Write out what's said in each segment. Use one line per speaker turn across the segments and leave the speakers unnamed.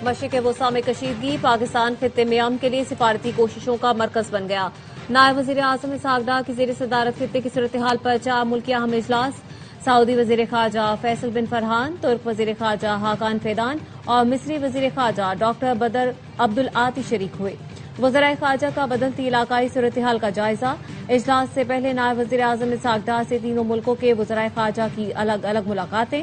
मशरिक़ वस्ता में कशीदगी, पाकिस्तान खित्ते में अमन के लिए सिफारती कोशिशों का मरकज बन गया। नायब वज़ीर आज़म इसहाक डार की ज़ेर सदारत खित्ते की सूरत हाल पर 4 मुल्की अहम इजलास। सऊदी वज़ीर ख़ारजा फैसल बिन फरहान, तुर्क वज़ीर ख़ारजा हाकान फैदान और मिस्री वज़ीर ख़ारजा डॉक्टर बदर अब्दुल आती शरीक हुए। वज़राए ख़ारजा का बदलती इलाकाई सूरत हाल का जायजा। इजलास से पहले नायब वज़ीर आज़म इसहाक डार से तीनों मुल्कों के वज़राए ख़ारजा की अलग अलग मुलाकातें।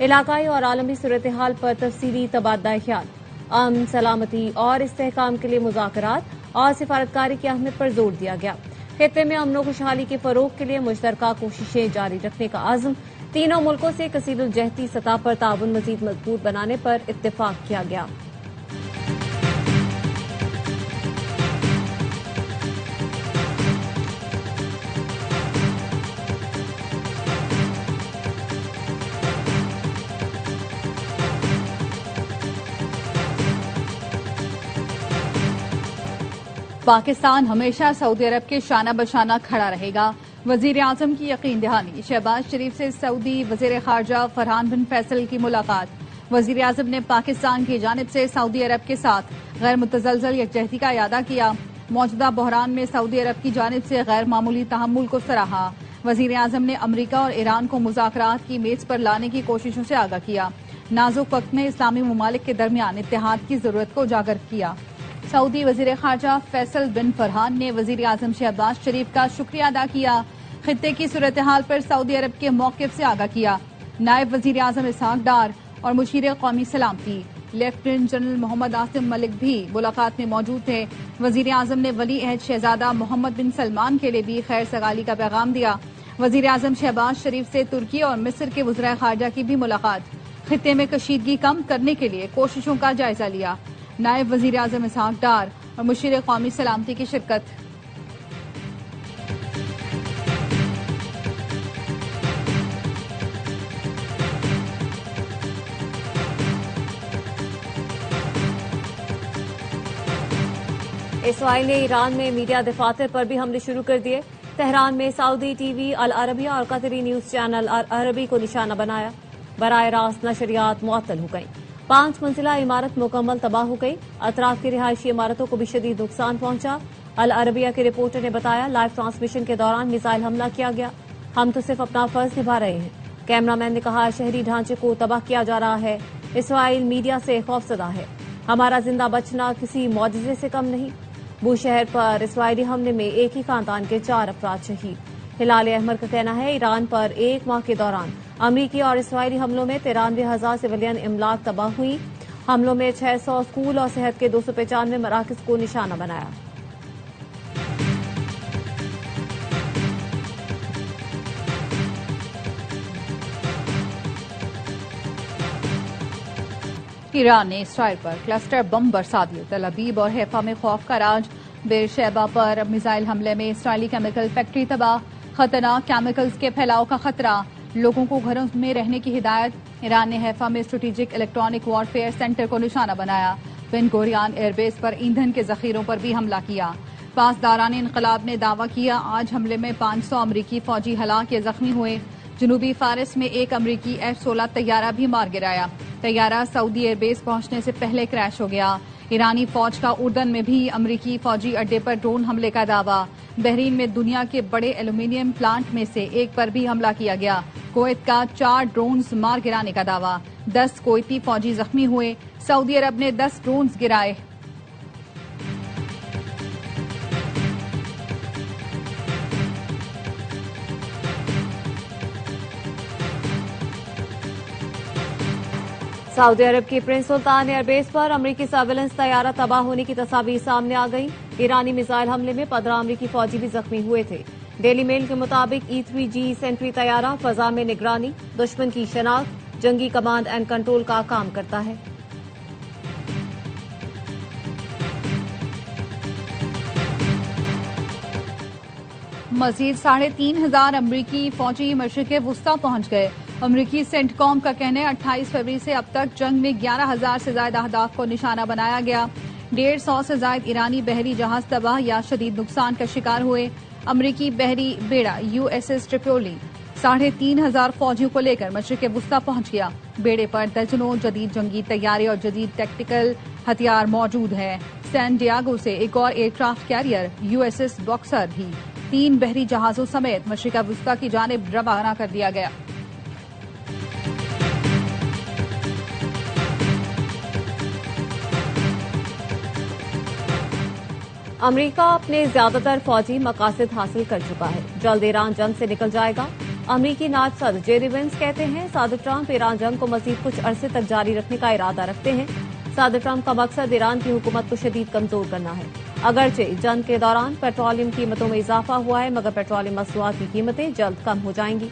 इलाकाई और आलमी सूरत हाल पर तफसीली तबादला ख्याल। अमन, सलामती और इस्तेहकाम के लिए मुज़ाकरात और सिफारतकारी की अहमियत पर जोर दिया गया। खित्ते में अमन व खुशहाली के फरोग के लिए मुश्तरका कोशिशें जारी रखने का आज़म। तीनों मुल्कों से कसीदुल जहती सतह पर ताउन मजीद मजबूत बनाने पर इत्तेफाक किया गया।
पाकिस्तान हमेशा सऊदी अरब के शाना बशाना खड़ा रहेगा। वजीर आजम की यकीन दहानी। शहबाज शरीफ से सऊदी वजीर खारजा फरहान बिन फैसल की मुलाकात। वजीर आजम ने पाकिस्तान की जानिब से सऊदी अरब के साथ गैर मुतज़लज़ल यकजहती का इरादा किया। मौजूदा बहरान में सऊदी अरब की जानिब से गैर मामूली तहम्मुल को सराहा। वजीर आजम ने अमरीका और ईरान को मुज़ाकरात की मेज पर लाने की कोशिशों से आगाह किया। नाजुक वक्त में इस्लामी ममालिक के दरमियान इत्तेहाद की जरूरत को उजागर किया। सऊदी वजीर खारजा फैसल बिन फरहान ने वजीर आजम शहबाज शरीफ का शुक्रिया अदा किया। खित्ते की सूरत हाल पर सऊदी अरब के मौक़िफ़ से आगाह किया। नायब वजीर आजम इसहाक डार और मुशीर कौमी सलामती लेफ्टिनेंट जनरल मोहम्मद आसिम मलिक भी मुलाकात में मौजूद थे। वजीर आजम ने वली अहद शहजादा मोहम्मद बिन सलमान के लिए भी खैर सगाली का पैगाम दिया। वजीर आजम शहबाज शरीफ से तुर्की और मिस्र के वज़राए खारजा की भी मुलाकात। खित्ते में कशीदगी कम करने के लिए कोशिशों का जायजा लिया। नायब वजीर आजम इसहाक डार और मुशीर कौमी सलामती की शिरकत।
इसराइल ने ईरान में मीडिया दफातर पर भी हमले शुरू कर दिए। तेहरान में सऊदी टीवी अल अरबिया और कतरी न्यूज चैनल अल अरबी को निशाना बनाया। बराह रास्त नशरियात मुअत्तल हो गई। 5 मंजिला इमारत मुकम्मल तबाह हो गई। अतराफ की रिहायशी इमारतों को भी शदीद नुकसान पहुंचा। अल अरबिया के रिपोर्टर ने बताया, लाइव ट्रांसमिशन के दौरान मिसाइल हमला किया गया। हम तो सिर्फ अपना फर्ज निभा रहे हैं। कैमरामैन ने कहा, शहरी ढांचे को तबाह किया जा रहा है। इसराइल मीडिया से खौफजदा है। हमारा जिंदा बचना किसी मौजज़े से कम नहीं। बूशहर पर इसराइली हमले में एक ही खानदान के 4 अफराद शहीद। हिलाल अहमर का कहना है, ईरान पर 1 माह के दौरान अमरीकी और इसराइली हमलों में 93,000 सिविलियन इमलाक तबाह हुई। हमलों में 600 स्कूल और सेहत के 295 मराकज को निशाना बनाया।
ईरान ने इसराइल पर क्लस्टर बम बरसा दिए। तल अबीब और हैफा में खौफ का राज। बेरशेबा पर मिसाइल हमले में इसराइली केमिकल फैक्ट्री तबाह। खतरनाक केमिकल्स के फैलाव का खतरा। लोगों को घरों में रहने की हिदायत। ईरान ने हैफा में स्ट्रेटेजिक इलेक्ट्रॉनिक वॉरफेयर सेंटर को निशाना बनाया। बेन गोरियान एयरबेस पर ईंधन के जखीरों पर भी हमला किया। पासदारान इनकलाब ने दावा किया, आज हमले में 500 अमरीकी फौजी हलाक या जख्मी हुए। जनूबी फारिस में एक अमरीकी F-16 तैयारा भी मार गिराया। तैयारा सऊदी एयरबेस पहुंचने से पहले क्रैश हो गया। ईरानी फौज का उर्दन में भी अमरीकी फौजी अड्डे पर ड्रोन हमले का दावा। बहरीन में दुनिया के बड़े एल्यूमिनियम प्लांट में से एक पर भी हमला किया गया। कुवैत का 4 ड्रोन्स मार गिराने का दावा। 10 कुवैती फौजी जख्मी हुए। सऊदी अरब ने 10 ड्रोन्स गिराए।
सऊदी अरब की प्रिंस सुल्तान एयरबेस पर अमरीकी सर्वेलेंस तैयारा तबाह होने की तस्वीर सामने आ गई। ईरानी मिसाइल हमले में 15 अमरीकी फौजी भी जख्मी हुए थे। डेली मेल के मुताबिक E-3G सेंट्री तैयारा फजा में निगरानी, दुश्मन की शनाख्त, जंगी कमांड एंड कंट्रोल का काम करता है।
मजीद 3,500 अमरीकी फौजी मशरिक़ वुस्ता पहुंच गए। अमरीकी सेंटकॉम का कहना है 28 फरवरी से अब तक जंग में 11,000 से ज्यादा अहदाफ को निशाना बनाया गया। 150 से ज्यादा ईरानी बहरी जहाज तबाह या शदीद नुकसान का शिकार हुए। अमरीकी बहरी बेड़ा USS ट्रिपोली 3,500 फौजियों को लेकर मशरिक वुस्ता पहुंच गया। बेड़े पर दर्जनों जदीद जंगी तैयारी और जदीद टैक्टिकल हथियार मौजूद हैं। सैन डियागो से एक और एयरक्राफ्ट कैरियर USS बॉक्सर भी 3 बहरी जहाजों समेत मशरिक वुस्ता की जानिब रवाना कर दिया गया।
अमेरिका अपने ज्यादातर फौजी मकासद हासिल कर चुका है। जल्द ईरान जंग से निकल जाएगा। अमेरिकी नायब सदर जेडी वेंस कहते हैं सदर ट्रंप ईरान जंग को मजीद कुछ अरसे तक जारी रखने का इरादा रखते हैं। सदर ट्रंप का मकसद ईरान की हुकूमत को शदीद कमजोर करना है। अगरचे जंग के दौरान पेट्रोलियम कीमतों में इजाफा हुआ है, मगर पेट्रोलियम मसनूआत की कीमतें जल्द कम हो जाएंगी।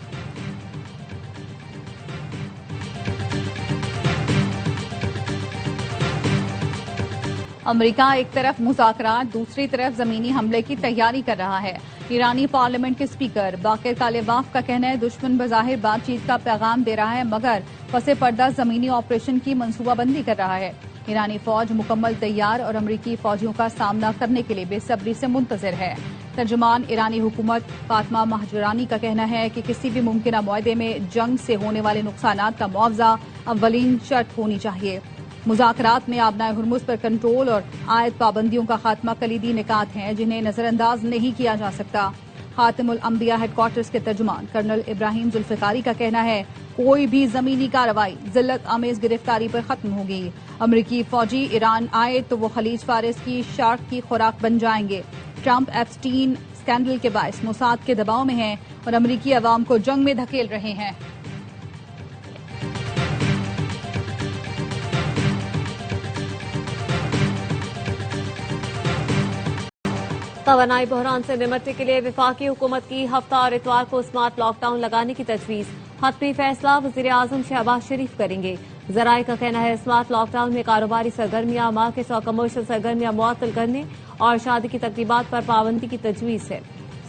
अमेरिका एक तरफ मुज़ाकरात, दूसरी तरफ जमीनी हमले की तैयारी कर रहा है। ईरानी पार्लियामेंट के स्पीकर बाकिर कालिबाफ का कहना है दुश्मन बज़ाहिर बातचीत का पैगाम दे रहा है, मगर पसे पर्दा जमीनी ऑपरेशन की मंसूबाबंदी कर रहा है। ईरानी फौज मुकम्मल तैयार और अमेरिकी फौजियों का सामना करने के लिए बेसब्री से मुंतजिर है। तर्जुमान ईरानी हुकूमत फातिमा महजूरानी का कहना है कि किसी भी मुमकिन मुआहदे में जंग से होने वाले नुकसानात का मुआवजा अव्वलीन शर्त होनी चाहिए। मुज़ाकरात में आबनाए हुर्मुज़ पर कंट्रोल और आयत पाबंदियों का खात्मा कलीदी निकात हैं, जिन्हें नजरअंदाज नहीं किया जा सकता। खातिमुल अंबिया हेडक्वार्टर्स के तर्जुमान कर्नल इब्राहिम जुल्फिकारी का कहना है कोई भी जमीनी कार्रवाई जिल्लत आमेज गिरफ्तारी पर खत्म होगी। अमरीकी फौजी ईरान आए तो वो खलीज फारिस की शार्क की खुराक बन जाएंगे। ट्रंप एप्स्टीन स्कैंडल के बायस मोसाद के दबाव में हैं और अमरीकी अवाम को जंग में धकेल रहे हैं।
तवानाई बहरान से निमटने के लिए विफाकी हुकूमत की हफ्ता और इतवार को स्मार्ट लॉकडाउन लगाने की तजवीज। हतमी फैसला वजीर आजम शहबाज शरीफ करेंगे। जराये का कहना है स्मार्ट लॉकडाउन में कारोबारी सरगर्मियां, मार्केट्स और कमर्शियल सरगर्मियां मुअत्तल करने और शादी की तकरीबात पर पाबंदी की तजवीज है।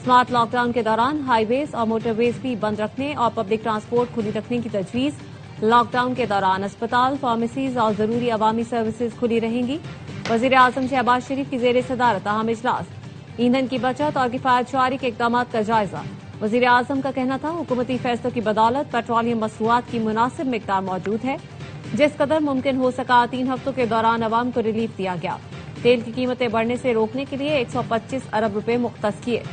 स्मार्ट लॉकडाउन के दौरान हाईवेज और मोटरवेज भी बंद रखने और पब्लिक ट्रांसपोर्ट खुली रखने की तजवीज। लॉकडाउन के दौरान अस्पताल, फार्मेसीज और जरूरी अवामी सर्विसेज खुली रहेंगी। वजीर आजम शहबाज शरीफ की जेर सदारत अहम इजलास। ईंधन की बचत और किफायतशारी के इकदाम का जायजा। वजीर आजम का कहना था हुकूमती फैसलों की बदौलत पेट्रोलियम मसनूआत की मुनासिब मिकदार मौजूद है। जिस कदर मुमकिन हो सका 3 हफ्तों के दौरान अवाम को रिलीफ दिया गया। तेल की कीमतें बढ़ने से रोकने के लिए 125 अरब रुपए मुख्तस किए।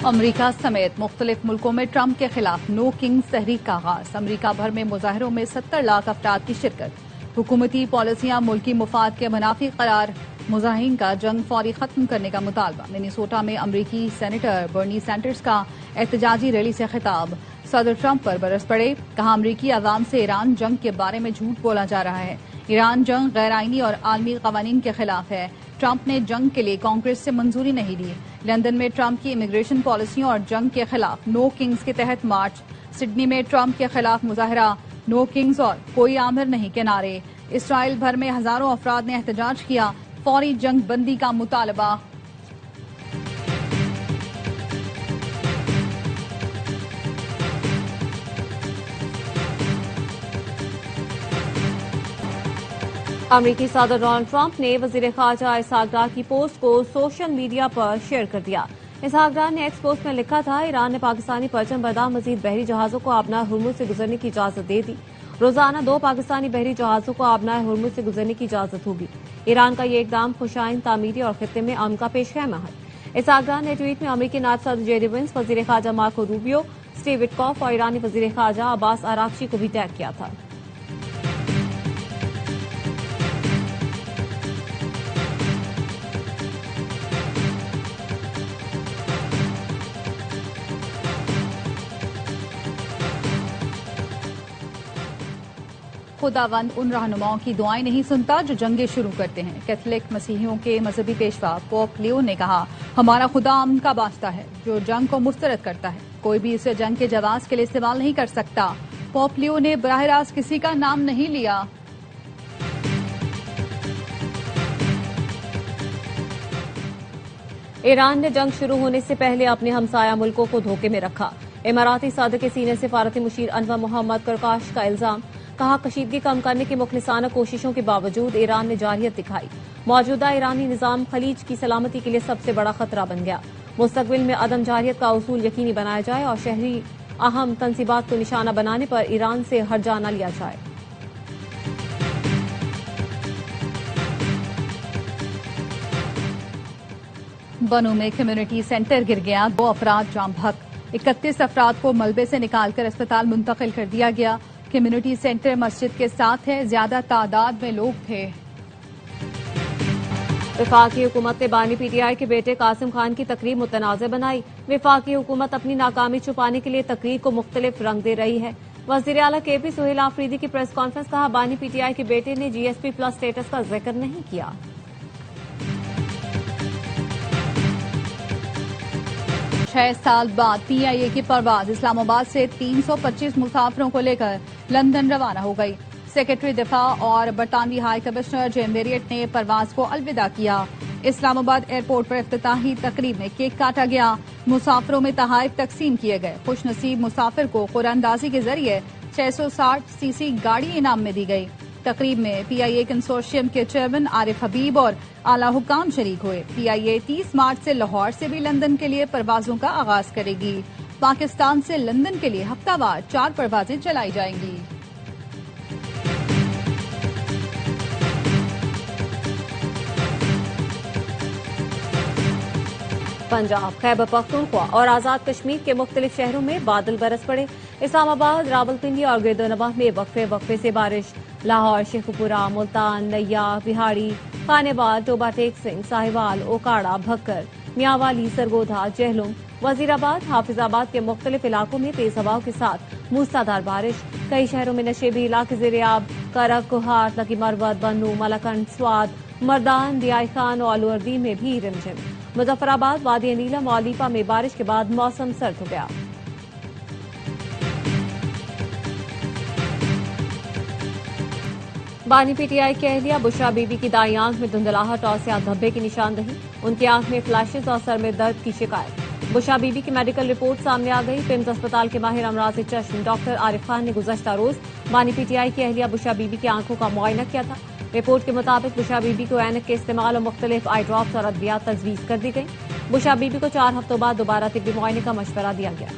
अमरीका समेत मुख्तलिफ मुल्कों में ट्रंप के खिलाफ नो किंग्स तहरीक का आगाज। अमरीका भर में मुजाहरों में 70 लाख अफराद की शिरकत। हुकूमती पॉलिसियां मुल्की मुफाद के मुनाफी करार। मुजाहिरीन का जंग फौरी खत्म करने का मुतालबा। मिनेसोटा में अमरीकी सेनेटर बर्नी सैंडर्स का एहतजाजी रैली से खिताब। सदर ट्रंप पर बरस पड़े, कहा अमरीकी अवाम से ईरान जंग के बारे में झूठ बोला जा रहा है। ईरान जंग गैर आईनी और आलमी कवानीन के खिलाफ है। ट्रंप ने जंग के लिए कांग्रेस से मंजूरी नहीं ली। लंदन में ट्रंप की इमिग्रेशन पॉलिसियों और जंग के खिलाफ नो किंग्स के तहत मार्च। सिडनी में ट्रंप के खिलाफ मुजाहरा, नो किंग्स और कोई आमिर नहीं के नारे। इसराइल भर में हजारों अफराद ने एहतजाज किया, फौरी जंग बंदी का मुतालबा।
अमरीकी सदर डोनाल्ड ट्रंप ने वजीर खारजा इसहाक डार की पोस्ट को सोशल मीडिया पर शेयर कर दिया। इसहाक डार ने एक्स पोस्ट में लिखा था ईरान ने पाकिस्तानी परचम बरदार मजीद बहरी जहाजों को आबनाए हुर्मुज़ से गुजरने की इजाजत दे दी। रोजाना 2 पाकिस्तानी बहरी जहाजों को आबनाए हुर्मुज़ से गुजरने की इजाजत होगी। ईरान का ये इकदाम खुशाइन तामीरी और खित्ते में अमन का पेशखैमा है। इसहाक डार ने ट्वीट में अमरीकी नायब सदर जेडी वेंस, वजीर खारजा मार्को रूबियो, स्टीव विटकॉफ और ईरानी वजीर खारजा अब्बास आरागची को भी टैग किया था।
खुदावंद उन रहनुमाओं की दुआएं नहीं सुनता जो जंगे शुरू करते हैं। कैथोलिक मसीहियों के मजहबी पेशवा पोप लियो ने कहा हमारा खुदा अमन का वास्ता है जो जंग को मुस्तरद करता है। कोई भी इसे जंग के जवाब के लिए इस्तेमाल नहीं कर सकता। पोप लियो ने बराह रास्त किसी का नाम नहीं लिया।
ईरान ने जंग शुरू होने से पहले अपने हमसाया मुल्कों को धोखे में रखा। इमाराती सदर के सीनियर सिफारती मुशीर अनवर मोहम्मद करकाश का इल्जाम, कहा कशीदगी कम करने की मुखलिसाना कोशिशों के बावजूद ईरान ने जारहियत दिखाई। मौजूदा ईरानी निजाम खलीज की सलामती के लिए सबसे बड़ा खतरा बन गया। मुस्तकबिल में अदम जारहियत का उसूल यकीनी बनाया जाए और शहरी अहम तंसीबात को निशाना बनाने पर ईरान से हर्जा न लिया जाए।
बनू में कम्युनिटी सेंटर गिर गया, 2 अफराद जाम बहक। 31 अफराद को मलबे से निकालकर अस्पताल मुंतकिल कर दिया गया। कम्युनिटी सेंटर मस्जिद के साथ है, ज्यादा तादाद में लोग थे।
वफाकी हुकूमत ने बानी पीटीआई के बेटे कासिम खान की तकरीर मुतनाज़ बनाई। वफाकी हुकूमत अपनी नाकामी छुपाने के लिए तकरीर को मुख्तलिफ रंग दे रही है। वज़ीर आला केपी सुहेल आफरीदी की प्रेस कॉन्फ्रेंस, कहा बानी पीटीआई के बेटे ने जीएसपी प्लस स्टेटस का जिक्र नहीं किया।
छह साल बाद पीआईए की परवाज इस्लामाबाद से 325 मुसाफिरों को लेकर लंदन रवाना हो गई। सेक्रेटरी दिफा और बरतानवी हाई कमिश्नर जेम बेरियट ने परवाज को अलविदा किया। इस्लामाबाद एयरपोर्ट पर इफ्तिताही तकरीब में केक काटा गया। मुसाफिरों में तहाइफ तकसीम किए गए। खुशनसीब मुसाफिर को कुरानदाजी के जरिए 660 सीसी गाड़ी इनाम में दी गई। तकरीब में पीआईए कंसोर्शियम के चेयरमैन आरिफ हबीब और आला हुकाम शरीक हुए। पीआईए 30 मार्च से लाहौर से भी लंदन के लिए परवाजों का आगाज करेगी। पाकिस्तान से लंदन के लिए हफ्तावार 4 परवाजें चलाई जाएंगी।
पंजाब, खैबर पख्तूनख्वा और आजाद कश्मीर के मुख्तलिफ शहरों में बादल बरस पड़े। इस्लामाबाद, रावलपिंडी और गिरदोनवाह में वक्फे वक्फे से बारिश। लाहौर, शेखुपुरा, मुल्तान, नैया, बिहाड़ी, खानेबाद, टोबा टेक सिंह, साहिवाल, ओकाड़ा, भक्कर, मियांवाली, सरगोधा, जहलुम, वजीराबाद, हाफिजाबाद के मुख्तलिफ इलाकों में तेज हवाओं के साथ मूसलाधार बारिश। कई शहरों में नशेबी इलाके ज़ेर-ए-आब। करक, कोहाट, लकी मरवत, बन्नू, मलाकंड, स्वाद, मर्दान, दियाई खान और अलुअर्दी में भी रिमझिम। मुजफ्फराबाद, वादी नीलम और लीपा में बारिश के बाद मौसम सर्द हो गया। बानी पीटीआई की अहलिया बुशरा बीबी की दाई आंख में धुंधलाहट और स्याह धब्बे की निशानदही। उनकी आंख में फ्लैशेस और सर में दर्द की शिकायत। बुशरा बीबी की मेडिकल रिपोर्ट सामने आ गई। पिम्स अस्पताल के माहिर अमराज चश्म डॉक्टर आरिफ खान ने गुज़श्ता रोज बानी पीटीआई की अहलिया बुशरा बीबी की आंखों का मुआयना किया था। रिपोर्ट के मुताबिक बुशरा बीबी को ऐनक के इस्तेमाल और मुख्तलिफ आई ड्रॉप्स और अद्वियात तजवीज़ कर दी गई। बुशरा बीबी को 4 हफ्तों बाद दोबारा तिब्बी मुआयने का मशवरा दिया गया।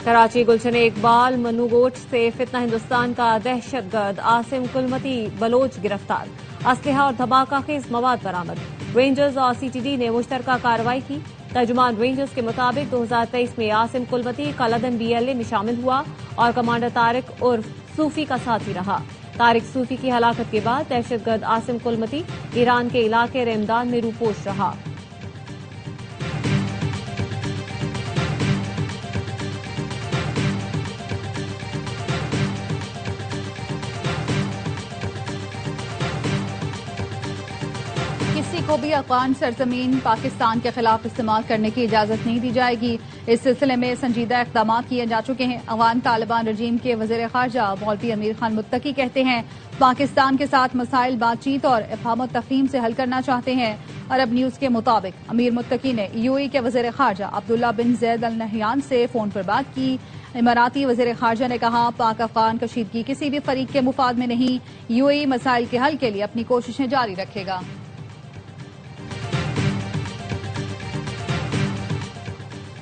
कराची, गुलशन इकबाल मनुगोट से फितना हिंदुस्तान का दहशतगर्द आसिम कुलमती बलोच गिरफ्तार। असलहा और धमाका खेज मवाद बरामद। रेंजर्स और सीटीडी ने मुश्तरका कार्रवाई की। तर्जुमान रेंजर्स के मुताबिक 2023 में आसिम कुलमती कलदन बीएलए में शामिल हुआ और कमांडर तारिक उर्फ सूफी का साथी रहा। तारिक सूफी की हलाकत के बाद दहशतगर्द आसिम कुलमती ईरान के इलाके रेमदान में रूपोश रहा।
किसी को भी अफगान सरजमीन पाकिस्तान के खिलाफ इस्तेमाल करने की इजाजत नहीं दी जाएगी। इस सिलसिले में संजीदा इकदाम किए जा चुके हैं। अफगान तालिबान रजीम के वज़ीर ख़ारजा मौलवी अमीर खान मुत्तकी कहते हैं पाकिस्तान के साथ मसाइल बातचीत और इफ़हाम तफ़हीम से हल करना चाहते हैं। अरब न्यूज के मुताबिक अमीर मुत्तकी ने यूएई के वज़ीर ख़ारजा अब्दुल्ला बिन ज़ैद अल नहयान से फोन पर बात की। इमाराती वज़ीर ख़ारजा ने कहा पाक अफगान कशीदगी किसी भी फरीक के मुफाद में नहीं। यूएई मसाइल के हल के लिए अपनी कोशिशें जारी रखेगा।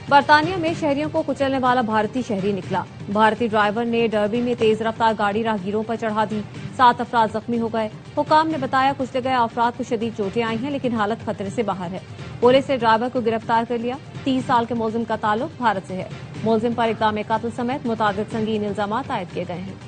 बरतानिया में शहरियों को कुचलने वाला भारतीय शहरी निकला। भारतीय ड्राइवर ने डर्बी में तेज रफ्तार गाड़ी राहगीरों पर चढ़ा दी। 7 अफराद जख्मी हो गए। हुकाम ने बताया कुचले गए अफराद को शदीद चोटें आई हैं, लेकिन हालत खतरे से बाहर है। पुलिस ने ड्राइवर को गिरफ्तार कर लिया। 30 साल के मुलजिम का ताल्लुक भारत से है। मुलजिम पर इक़दाम कत्ल समेत मुतादिद संगीन इल्जामात आयद किए गए हैं।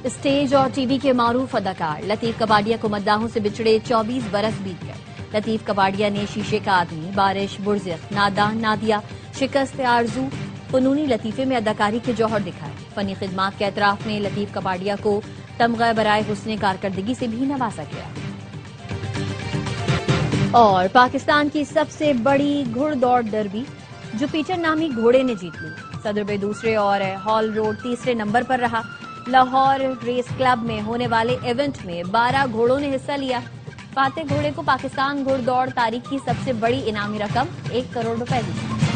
स्टेज और टीवी के मारूफ अदाकार लतीफ कबाड़िया को मद्दाहों से बिछड़े 24 बरस बीत गए। लतीफ कबाड़िया ने शीशे का आदमी, बारिश, बुर्ज़िक, नादान, नादिया, शिकस्त आरजू, फनूनी लतीफे में अदाकारी के जौहर दिखाए। फनी खिदमात के एतराफ में लतीफ कबाड़िया को तमगा बराए हुस्ने कारकर्दगी से भी नवाजा गया। और पाकिस्तान की सबसे बड़ी घुड़दौड़ डर्बी जुपिटर नामी घोड़े ने जीत ली। सदरबे दूसरे और हॉल रोड तीसरे नंबर पर रहा। लाहौर रेस क्लब में होने वाले इवेंट में 12 घोड़ों ने हिस्सा लिया। फातेह घोड़े को पाकिस्तान घुड़दौड़ तारीख की सबसे बड़ी इनामी रकम 1 करोड़ रुपए दी।